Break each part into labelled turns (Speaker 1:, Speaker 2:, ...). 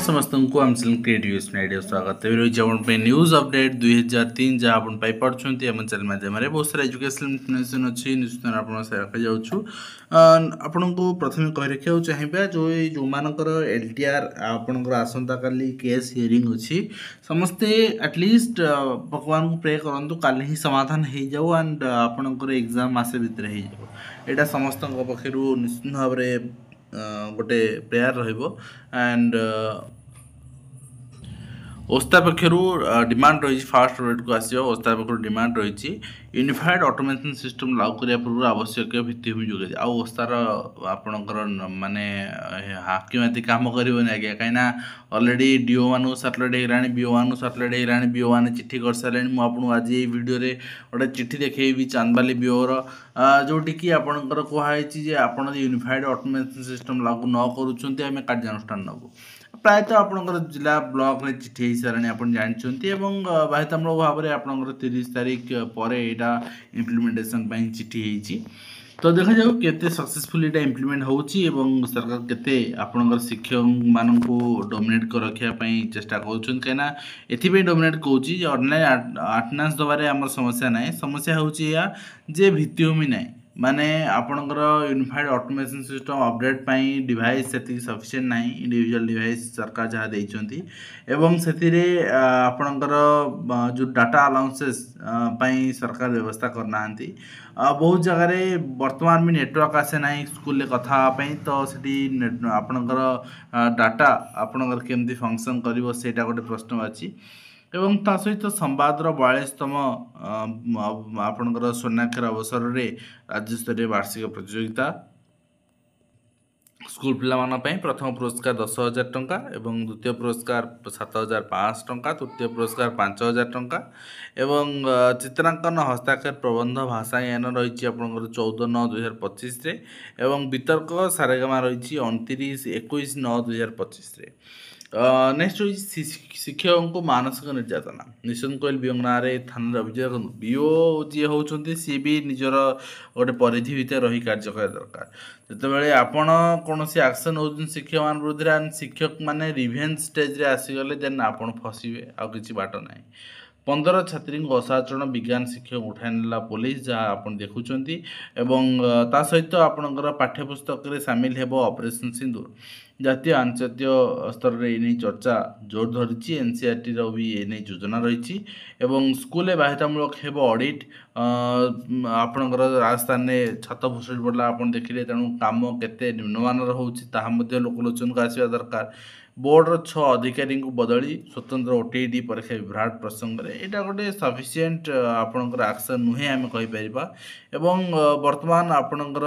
Speaker 1: समस्त को आम क्रिएटिव आइडिया स्वागत रही न्यूज अपडेट 2003 जहाँ आप पार्टी आम चैनल माध्यम बहुत सारा एजुकेशनल इनफर्मेशन अच्छी निश्चित आपण को प्रथम कही रखा चाहिए जो मानकर LTR आपणकर आसंता काली केस हियरिंग अच्छी समस्ते एटलिस्ट भगवान को प्रे करूँ काली ही समाधान हो जाऊ एंड आपणकर एग्जाम मसे भितर हो यहाँ समस्त पक्षर निश्चित भाव गोटे प्रेयर एंड ओस्ता पक्षर डिमांड रही फास्ट रेट को आस ओस्ता पक्षर डिमांड रही यूनिफाइड ऑटोमेशन सिस्टम लागू करने पूर्व आवश्यक भित्तिभूमि जोगे आउ ओस्तार आपणकर माने हाकिमाती काम करनी आज्ञा कहीं अलरेडी DO मान सैटेलाइट होगा BO मान सैटेलाइट होगा BO मैंने चिट्ठी कर सारे मुझे आज ये वीडियो गोटे चिट्ठी देखी चांदबाली BO जोटी कि आपणकर कहुई आपड़ यूनिफाइड ऑटोमेशन सिस्टम लागू न करुँच आम कार्यानुष्ठान नबू प्रायतः आपणकर जिला ब्लॉक रे चिट्ठी हो सारे आप जानते बाध्यतामूलक भाव में आपणकर 30 तारीख पर यहाँ इम्प्लीमेंटेशन चिट्ठी होती तो देखा जाऊ केते सक्सेसफुल यहाँ इम्प्लीमेंट होची एवं सरकार केते आपणकर शिक्षक मान डोमिनेट कर रखापी चेष्टा करुँच कहीं डोमिनेट कौची ऑनलाइन अटेंडेंस दबारे आम समस्या ना समस्या होची या जे भित्तिभूमि ना माने आपणकर यूनिफाइड ऑटोमेशन सिस्टम अपडेट पाई डिवाइस से सफिशिएंट ना इंडिविजुअल डिवाइस सरकार जहाँ देती एवं से आपणकर जो डाटा अलाउंसेस पाई सरकार व्यवस्था करना बहुत जगह वर्तमान भी नेटवर्क आसे ना स्कूल कथापी तो से आपणकर डाटा आपणकर केमती फंक्शन कर सेटा गोटे प्रश्न अच्छी एवं ता सहित संवादर 42तम आपणकर स्वर्णाक्षर अवसर में राज्यस्तरीय वार्षिक प्रतियोगिता स्कूल पिलामानपाई प्रथम पुरस्कार 10,000 टंका एवं द्वितीय पुरस्कार 7,500 टंका तृतीय पुरस्कार 5,000 टंका एवं चित्रांकन हस्ताक्षर प्रबंध भाषायन रही आपंकर 14/9/2025 एवं वितर्क सारेगामा रही 29/21/9/2025 नेक्स्ट रही शिक्षकों को मानसिक निर्यातना निशंत कोयल बीओ ना थाना अभियोग बीओ जी होती सी भी निजर गोटे परिधि भितर रही कार्य करा दरकार जितेबाला आपण कौन एक्शन हो शिक्षक मान विरुद्ध शिक्षक माने रिवेंज स्टेज रे आसीगले देन आपण फसवे आ किसी बाट ना 15 छात्री असाचरण विज्ञान शिक्षक उठाई नेला पुलिस जहाँ आप देखुं ता सहित आपणकर पाठ्यपुस्तक में सामिल हेब ऑपरेशन सिंदूर जातीय अंतर्जातीय स्तर में एने चर्चा जोर धरी NCERT भी एने योजना रही स्कूल बाध्यतामूलक हेब ऑडिट आपणकर राजस्थान में छत भुसुड़ी पड़ा आप देखिए तेणु कम केते निम्नमान होता लोकलोचन को आसवा दरकार बोर्डर 6 अधिकारी को बदली स्वतंत्र OTET परीक्षा विभ्राट प्रसंग में यहाँ गोटे सफिशिएंट आपणकर एक्शन नुहे आम कहीपर वर्तमान आपणकर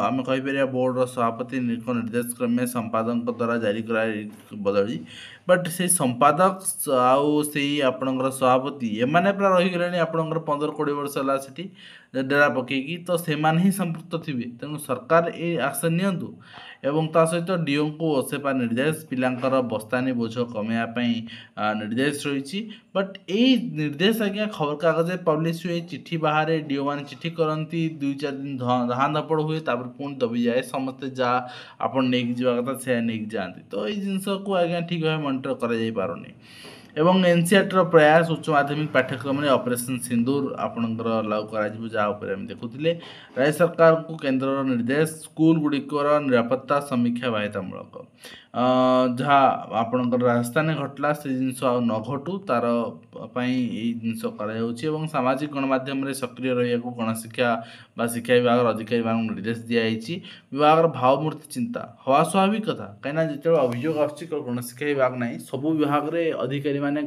Speaker 1: आम कहीपर बोर्डर सभापति निर्देश क्रमे संपादक द्वारा जारी कर बदली बट से संपादक आउ से आपणकर सभापति एमाने पूरा रहीगले आपणकर 15-20 वर्ष है सेठी डेरा पकईकी तो से ही संपृक्त थे तेणु सरकार ये एक्शन नियंतु एवं ता सहित DO को ओसेपा निर्देश पिलांकर बस्तानी बोझ कमेवाई निर्देश रही बट यही निर्देश आज्ञा खबर कागज पब्लिश हुए चिट्ठी बाहर DO मान चिट्ठी करती 2-4 दिन धाँ धपड़ हुए पुणी दबी जाए समस्ते जहाँ आप कथा से नहीं जाती तो ये जिनस को आज्ञा ठीक भाव मॉनिटर कर एवं NCERT प्रयास उच्च माध्यमिक पाठ्यक्रम में ऑपरेशन सिंदूर आपणकर लागू कर जहाँ देखुले राज्य सरकार को केन्द्र निर्देश स्कूल गुड़िकर निरापत्ता समीक्षा बाध्यतामूलक जहाँ आपणकर राजस्थान घटला से जिनस न घटू तार जिनस कर सामाजिक गणमाध्यम सक्रिय रहा गणशिक्षा शिक्षा विभाग अधिकारी मान निर्देश दिखाई विभाग भावमूर्ति चिंता हवा स्वाभाविक कथा कहीं जो अभियोग गणशिक्षा विभाग ना सबू विभाग में अधिकारी माने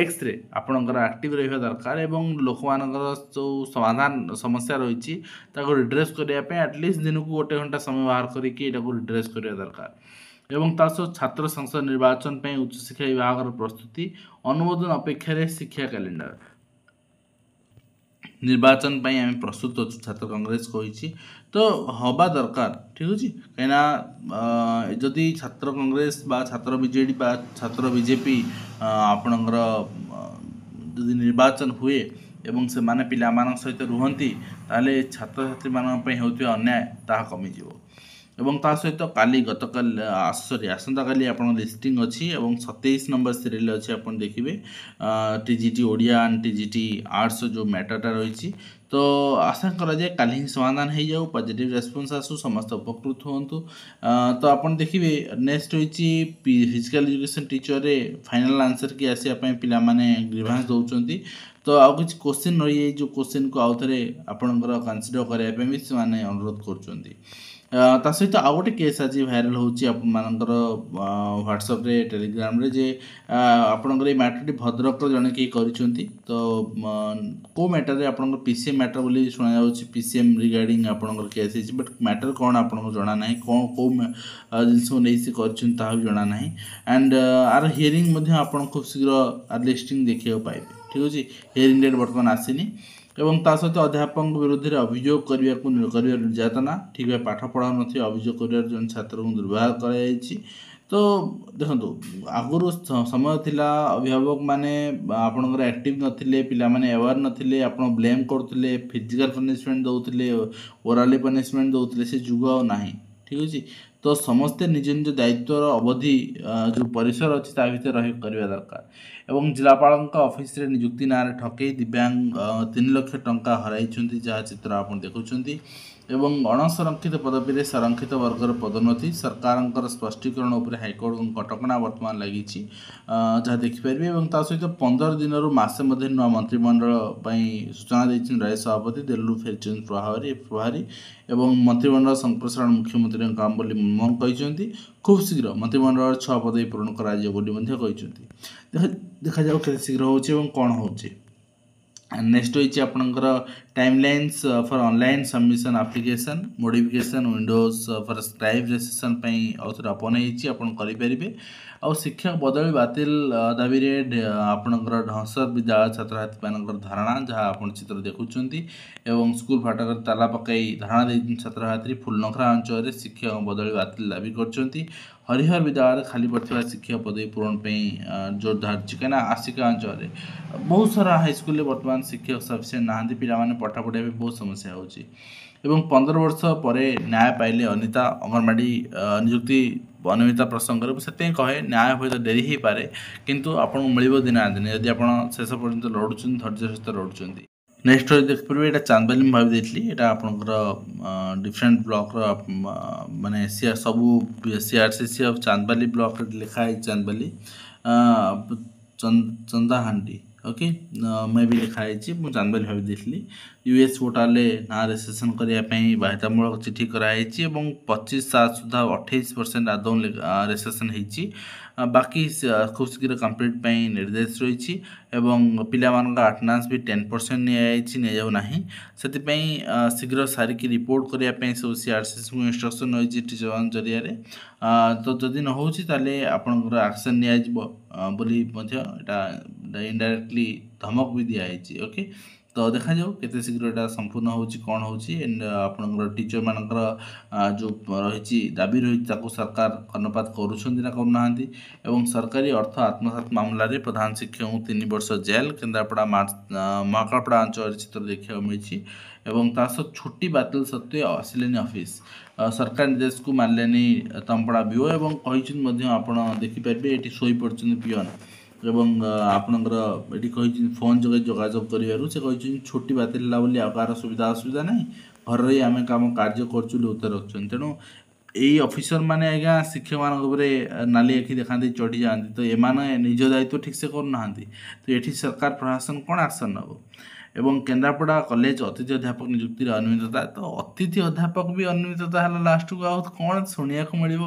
Speaker 1: एक्स रे आपणकर एक्टिव रहा दरकार एवं लोक मानकर जो समाधान समस्या रही रिड्रेस करने एटलिस्ट दिन को 1 घंटा समय बाहर करके रिड्रेस करने दरकार एवं तासह छात्र संसद निर्वाचन पर उच्च शिक्षा विभाग प्रस्तुति अनुमोदन अपेक्षा शिक्षा कैलेंडर निर्वाचन आम प्रस्तुत अच्छु छात्र कांग्रेस कही तो हवा दरकार ठीक अच्छे कहीं जदि छात्र कांग्रेस बा छात्र बीजेडी बा छात्र बीजेपी आपणकर जदि निर्वाचन हुए एवं से माने पिला सहित रुहंती ताले छात्र छात्री मानक पई होउथिबा अन्याय ताहा कमिजिवो एवं ता सहित काली गतकाल सॉरी आसंता काली आपण लिस्टिंग अच्छी एवं 27 नंबर सीरियल अच्छी आपण देखिए TGT Odia and TGT arts जो मैटरटा रही तो आशा करा जाए काली ही समाधान हो जाऊ पॉजिटिव रेस्पॉन्स आसू समस्त उपकृत हूँ तो आपन देखिए नेक्स्ट होइछि फिजिकल एजुकेशन टीचर रे फाइनल आंसर की आसिया पई पिला माने ग्रीवांस दउचंती तो आउ किछि क्वेश्चन रही जो क्वेश्चन को आउ थरे आपनकर कंसीडर करिया पे भी से माने अनुरोध करचंती ता सहित आउ गोटे केस आज भाइराल होची आपनकर व्हाट्सएप रे टेलीग्राम रे जे आपनकर ए मैटर भद्रक जने के करिसंती तो को मैटर रे आपनकर पीसीएम मैटर बोली सुना जाउची पीसीएम रिगार्डिंग आपनकर केस है बट मैटर कोन आपनको जणा नाही कोन को जिनसो नै से करिसंती ता जणा नाही एंड आर हियरिंग मध्ये आपन खूब शीघ्र आर लिस्टिंग देखियो पाइबे ठीक अछि हियरिंग डेट वर्तमान आसीनी एवं ता सहित अध्यापक विरुद्ध में अभियोग करने निर्यातना ठीक है पाठ पढ़ा नथि अभियोग कर छात्र को दुर्व्यवहार कर तो देखो आगुरी समय थिला अभिभावक माने आपनकर एक्टिव नथिले पिला माने अवेयर नथिले आपण ब्लेम करथिले फिजिकल पनिशमेंट दउथिले ओरली पनिशमेंट दउथिले से जुग नाही ठीक अछि तो समस्ते निज निज दायित्व अवधि जो परिसर अच्छी ता भीतर रही करवा दरकार एवं जिलापाल ऑफिस रे नियुक्ति ना ठकई दिव्यांग 3 लाख टंका हराई जहाँ चित्र आप देखुं एवं अणसंरक्षित पदवी में संरक्षित वर्गर पदोन्नति सरकार स्पष्टीकरण उपर हाइकोर्ट कटकणा बर्तमान लगी जहाँ देखिपारे और ता सहित 15 दिन मसे नुआ मंत्रिमंडल सूचना देती राज्य सभापति दिल्लू फेरचंद प्रभारी एवं मंत्रिमंडल संप्रसारण मुख्यमंत्री काम बोली मनमोहन कहते खूब शीघ्र मंत्रिमंडल 6 पदवी पूरण कर देखा जाऊ के शीघ्र हो कौन हो नेक्स्ट होइछि आपनकर timelines for online submission application modification Windows for scribe registration पई औथर अपन हेछि आपन करि परिबे और शिक्षक बदली बातिल दाबी रे आपनकर ढंसर विद्यालय छात्र छात्री मानकर धारणा जहाँ आपन चित्र देखुचंती एवं स्कूल फाटकर ताला पकाई धारणा दे छात्र छात्री फुलनखरा अंचल रे शिक्षक बदली बातिल दाबी करचंती हरिहर विद्यालय खाली पड़ता शिक्षक पदवी पूरण जोर धारची कहीं आसिका अंचल बहुत सारा हाईस्कल बर्तमान शिक्षक सफिसीयंट नहांती पिला माने पाठ पढ़ाई बहुत समस्या होची एवं 15 वर्ष पर न्याय पाइले अनिता अंगनवाड़ी नियुक्ति अनियमितता प्रसंग से कहे न्याय हुए तो डेरी हो पारे किंतु आपको मिल दिन ना दिन यदि आप शेष पर्यंत लड़ुं धैर्य सहित लड़ुं नेक्स्ट देखिए यहाँ चांदबाली भाव देती यहाँ आपंकर डिफरेन्ट ब्लॉक माने सबू सीआरसीसी ऑफ चांदबाली ब्लॉक लिखाई चांदबाली चंदाहांडी ओके मैं भी लिखाई मुझे चांदबाली भाव देती यूएस पोर्टाल ना रेजिस्ट्रेशन करने बाध्यतामूलक चिठी कराई 25/7 सुधा 28% आदौ रेजिस्ट्रेशन होती बाकी खूब शीघ्र कम्प्लीट निर्देश रही पिला अटेंडेंस भी 10% नहीं जाऊ ना से शीघ्र सारिकी रिपोर्ट करने सब सीआरसीसी को इंस्ट्रक्शन रही टीचर जरिया तो जदि न हो आपंकर एक्शन निजी इनडायरेक्टली धमक भी दिखाई ओके तो देखा जाऊ केते शीघ्र यहाँ संपूर्ण होची कौन होची एंड आपनकर टीचर मानकर जो रही दाबी रही सरकार कर्णपात करुँच करना एवं सरकारी अर्थ आत्मसात मामला रे प्रधान शिक्षक को 3 वर्ष जेल केन्द्रापड़ा महाकालपड़ा अंचल चित्र देखा मिली एवं तासह छुट्टी बातिल सत्वे आसिलेनी ऑफिस सरकार निर्देश को मानलेनी तमपड़ा बीओ एवं कही आप देखिपारे ये शोई पड़ते पियन एवं आपणकर ये फोन जगह जोगाजोग कर छुट्टी बातिल बोली आकार सुविधा असुविधा ना घर रही आम कम कार्य करुँ उत्तर रखुं तेणु यही ऑफिसर माने आज्ञा शिक्षक मान नाली आखि देखा चढ़ी जाती तो एमाने निज दायित्व ठीक से करना तो ये सरकार प्रशासन कौन एक्शन नब एवं केन्द्रापड़ा कॉलेज अतिथि अध्यापक नियुक्ति अनियमितता तो अतिथि अध्यापक भी अनियमितता है लास्ट को आउ कौन शुणा मिल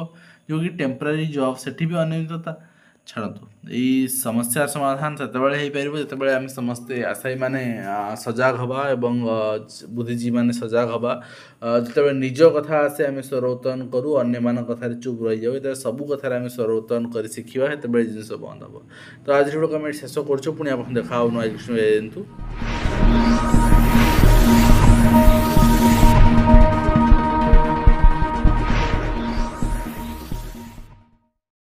Speaker 1: जो कि टेम्परारी जॉब से भी अनियमितता छाड़ू यही समस्या समाधान से पार आम समस्ते आशायी मैंने सजग हवा एवं बुद्धिजीवी मैंने सजग हवा जो निज कथा आसे आम स्वर उत्तोलन करूँ अन्य मान कथार चुप रही जाऊ सबू कथार आम स्वर उत्तोलन कर शिखा से जिनस बंद हम तो आज भिडियो कमेंट शेष कर पुणी आप देखा नुआ